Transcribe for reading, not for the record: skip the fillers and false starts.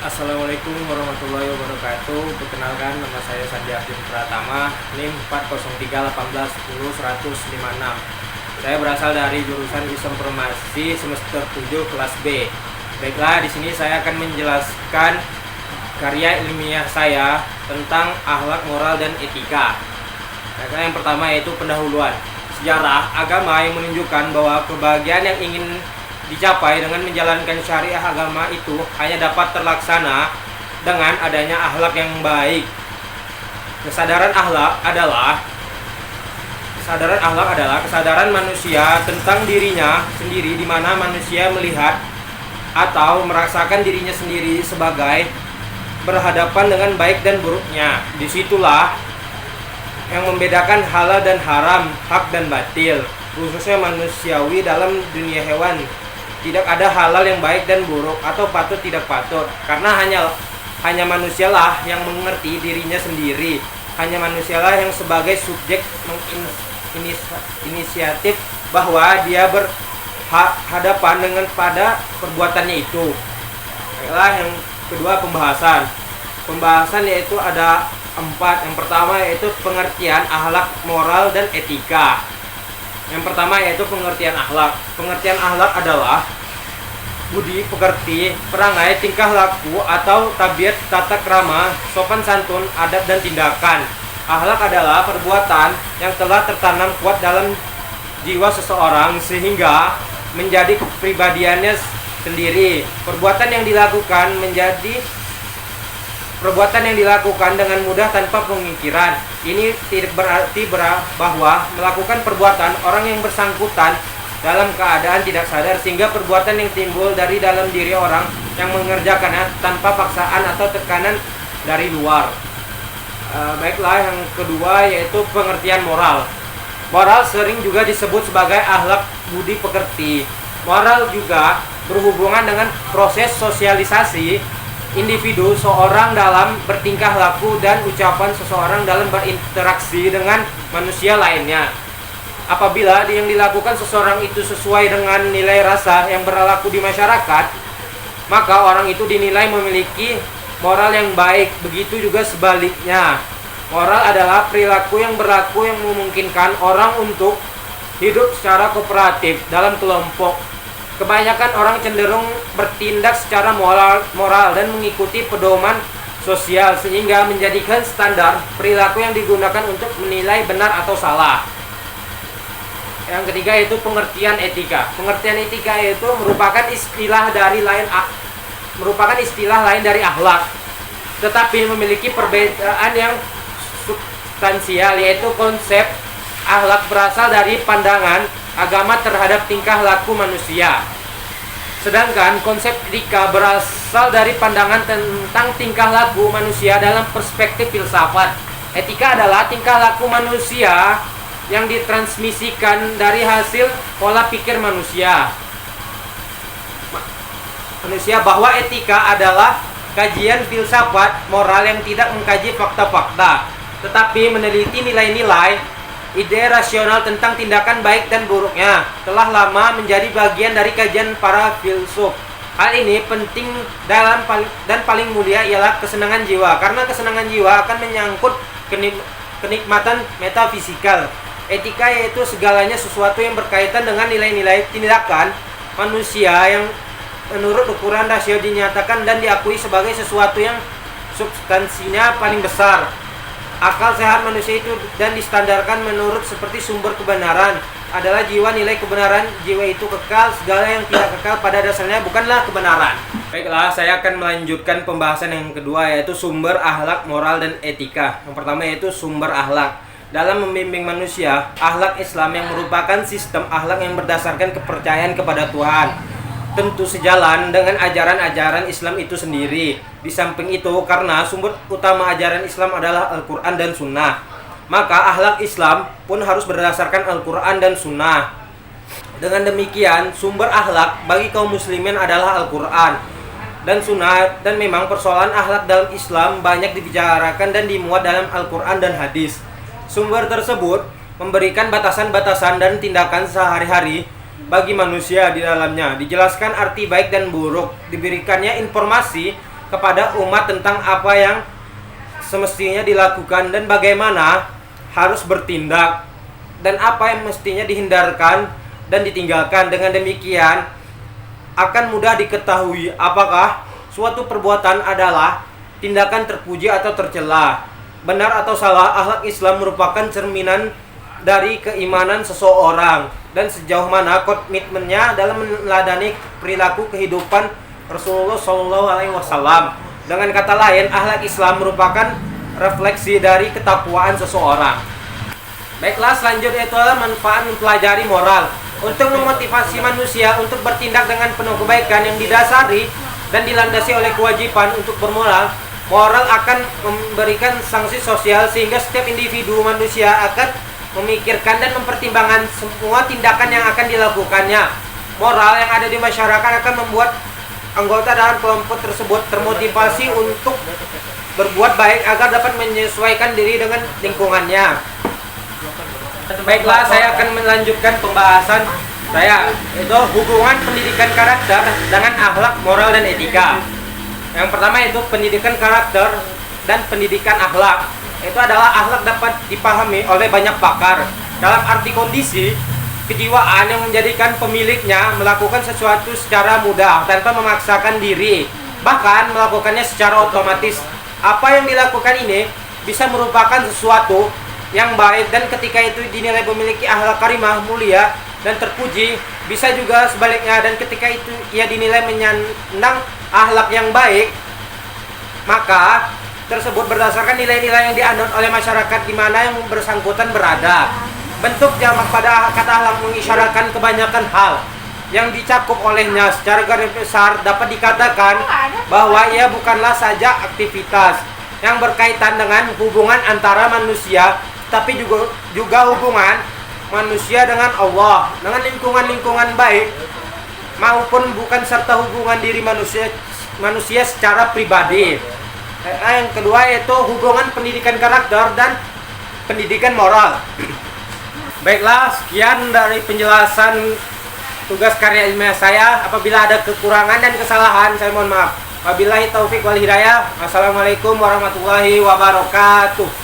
Assalamualaikum warahmatullahi wabarakatuh. Perkenalkan, nama saya Sandy Afif Pratama, NIM 40318101056. Saya berasal dari jurusan Informasi semester 7 kelas B. Baiklah, di sini saya akan menjelaskan karya ilmiah saya tentang akhlak, moral, dan etika. Baiklah, yang pertama yaitu pendahuluan. Sejarah agama yang menunjukkan bahwa kebahagiaan yang ingin dicapai dengan menjalankan syariah agama itu hanya dapat terlaksana dengan adanya akhlak yang baik. Kesadaran akhlak adalah kesadaran manusia tentang dirinya sendiri, di mana manusia melihat atau merasakan dirinya sendiri sebagai berhadapan dengan baik dan buruknya. Disitulah yang membedakan halal dan haram, hak dan batil, khususnya manusiawi. Dalam dunia hewan tidak ada halal yang baik dan buruk atau patut tidak patut, karena hanya manusialah yang mengerti dirinya sendiri. Hanya manusialah yang sebagai subjek menginisiatif bahwa dia berhadapan dengan pada perbuatannya itu. Baiklah, yang kedua, pembahasan yaitu ada 4. Yang pertama yaitu pengertian akhlak, moral, dan etika. Yang pertama yaitu pengertian akhlak. Pengertian akhlak adalah budi pekerti, perangai, tingkah laku atau tabiat, tata krama, sopan santun, adab, dan tindakan. Akhlak adalah perbuatan yang telah tertanam kuat dalam jiwa seseorang sehingga menjadi kepribadiannya sendiri. Perbuatan yang dilakukan dengan mudah tanpa pemikiran. Ini tidak berarti bahwa melakukan perbuatan orang yang bersangkutan dalam keadaan tidak sadar, sehingga perbuatan yang timbul dari dalam diri orang yang mengerjakannya tanpa paksaan atau tekanan dari luar. Baiklah, yang kedua yaitu pengertian moral. Moral sering juga disebut sebagai akhlak, budi pekerti. Moral juga berhubungan dengan proses sosialisasi individu seorang dalam bertingkah laku dan ucapan seseorang dalam berinteraksi dengan manusia lainnya. Apabila yang dilakukan seseorang itu sesuai dengan nilai rasa yang berlaku di masyarakat, maka orang itu dinilai memiliki moral yang baik. Begitu juga sebaliknya. Moral adalah perilaku yang berlaku yang memungkinkan orang untuk hidup secara kooperatif dalam kelompok. Kebanyakan orang cenderung bertindak secara moral dan mengikuti pedoman sosial, sehingga menjadikan standar perilaku yang digunakan untuk menilai benar atau salah. Yang ketiga yaitu pengertian etika. Pengertian etika itu merupakan istilah lain dari akhlak, tetapi memiliki perbedaan yang substansial, yaitu konsep akhlak berasal dari pandangan agama terhadap tingkah laku manusia, sedangkan konsep etika berasal dari pandangan tentang tingkah laku manusia dalam perspektif filsafat. Etika adalah tingkah laku manusia yang ditransmisikan dari hasil pola pikir manusia. Bahwa etika adalah kajian filsafat moral yang tidak mengkaji fakta-fakta, tetapi meneliti nilai-nilai ide rasional tentang tindakan baik dan buruknya, telah lama menjadi bagian dari kajian para filsuf. Hal ini penting dan paling mulia ialah kesenangan jiwa, karena kesenangan jiwa akan menyangkut kenikmatan metafisikal. Etika yaitu segalanya sesuatu yang berkaitan dengan nilai-nilai tindakan manusia yang menurut ukuran rasio dinyatakan dan diakui sebagai sesuatu yang substansinya paling besar. Akal sehat manusia itu dan distandarkan menurut seperti sumber kebenaran adalah jiwa. Nilai kebenaran jiwa itu kekal. Segala yang tidak kekal pada dasarnya bukanlah kebenaran. Baiklah, saya akan melanjutkan pembahasan yang kedua, yaitu sumber akhlak, moral, dan etika. Yang pertama yaitu sumber akhlak. Dalam membimbing manusia, akhlak Islam yang merupakan sistem akhlak yang berdasarkan kepercayaan kepada Tuhan, tentu sejalan dengan ajaran-ajaran Islam itu sendiri. Di samping itu, karena sumber utama ajaran Islam adalah Al-Quran dan Sunnah, maka akhlak Islam pun harus berdasarkan Al-Quran dan Sunnah. Dengan demikian, sumber akhlak bagi kaum muslimin adalah Al-Quran dan Sunnah. Dan memang persoalan akhlak dalam Islam banyak dibicarakan dan dimuat dalam Al-Quran dan hadis. Sumber tersebut memberikan batasan-batasan dan tindakan sehari-hari bagi manusia. Di dalamnya dijelaskan arti baik dan buruk, diberikannya informasi kepada umat tentang apa yang semestinya dilakukan dan bagaimana harus bertindak dan apa yang mestinya dihindarkan dan ditinggalkan. Dengan demikian akan mudah diketahui apakah suatu perbuatan adalah tindakan terpuji atau tercela, benar atau salah. Akhlak Islam merupakan cerminan dari keimanan seseorang dan sejauh mana komitmennya dalam meneladani perilaku kehidupan Rasulullah SAW. Dengan kata lain, akhlak Islam merupakan refleksi dari ketakwaan seseorang. Baiklah, selanjutnya itu adalah manfaat mempelajari moral. Untuk memotivasi manusia untuk bertindak dengan penuh kebaikan yang didasari dan dilandasi oleh kewajiban untuk bermoral, moral akan memberikan sanksi sosial sehingga setiap individu manusia akan memikirkan dan mempertimbangkan semua tindakan yang akan dilakukannya. Moral yang ada di masyarakat akan membuat anggota dalam kelompok tersebut termotivasi untuk berbuat baik agar dapat menyesuaikan diri dengan lingkungannya. Baiklah, saya akan melanjutkan pembahasan saya, yaitu hubungan pendidikan karakter dengan akhlak, moral, dan etika. Yang pertama itu pendidikan karakter dan pendidikan akhlak. Itu adalah akhlak dapat dipahami oleh banyak pakar dalam arti kondisi kejiwaan yang menjadikan pemiliknya melakukan sesuatu secara mudah tanpa memaksakan diri, bahkan melakukannya secara otomatis. Apa yang dilakukan ini bisa merupakan sesuatu yang baik dan ketika itu dinilai memiliki akhlak karimah, mulia dan terpuji. Bisa juga sebaliknya, dan ketika itu ia dinilai menyandang akhlak yang baik, maka tersebut berdasarkan nilai-nilai yang dianut oleh masyarakat di mana yang bersangkutan berada. Bentuk jamak pada kata akhlak mengisyaratkan kebanyakan hal yang dicakup olehnya. Secara garis besar dapat dikatakan bahwa ia bukanlah saja aktivitas yang berkaitan dengan hubungan antara manusia, tapi juga hubungan manusia dengan Allah, dengan lingkungan-lingkungan baik, maupun bukan serta hubungan diri manusia secara pribadi. Yang kedua yaitu hubungan pendidikan karakter dan pendidikan moral. Baiklah, sekian dari penjelasan tugas karya ilmiah saya. Apabila ada kekurangan dan kesalahan, saya mohon maaf. Wabillahi taufik wal hidayah. Assalamualaikum warahmatullahi wabarakatuh.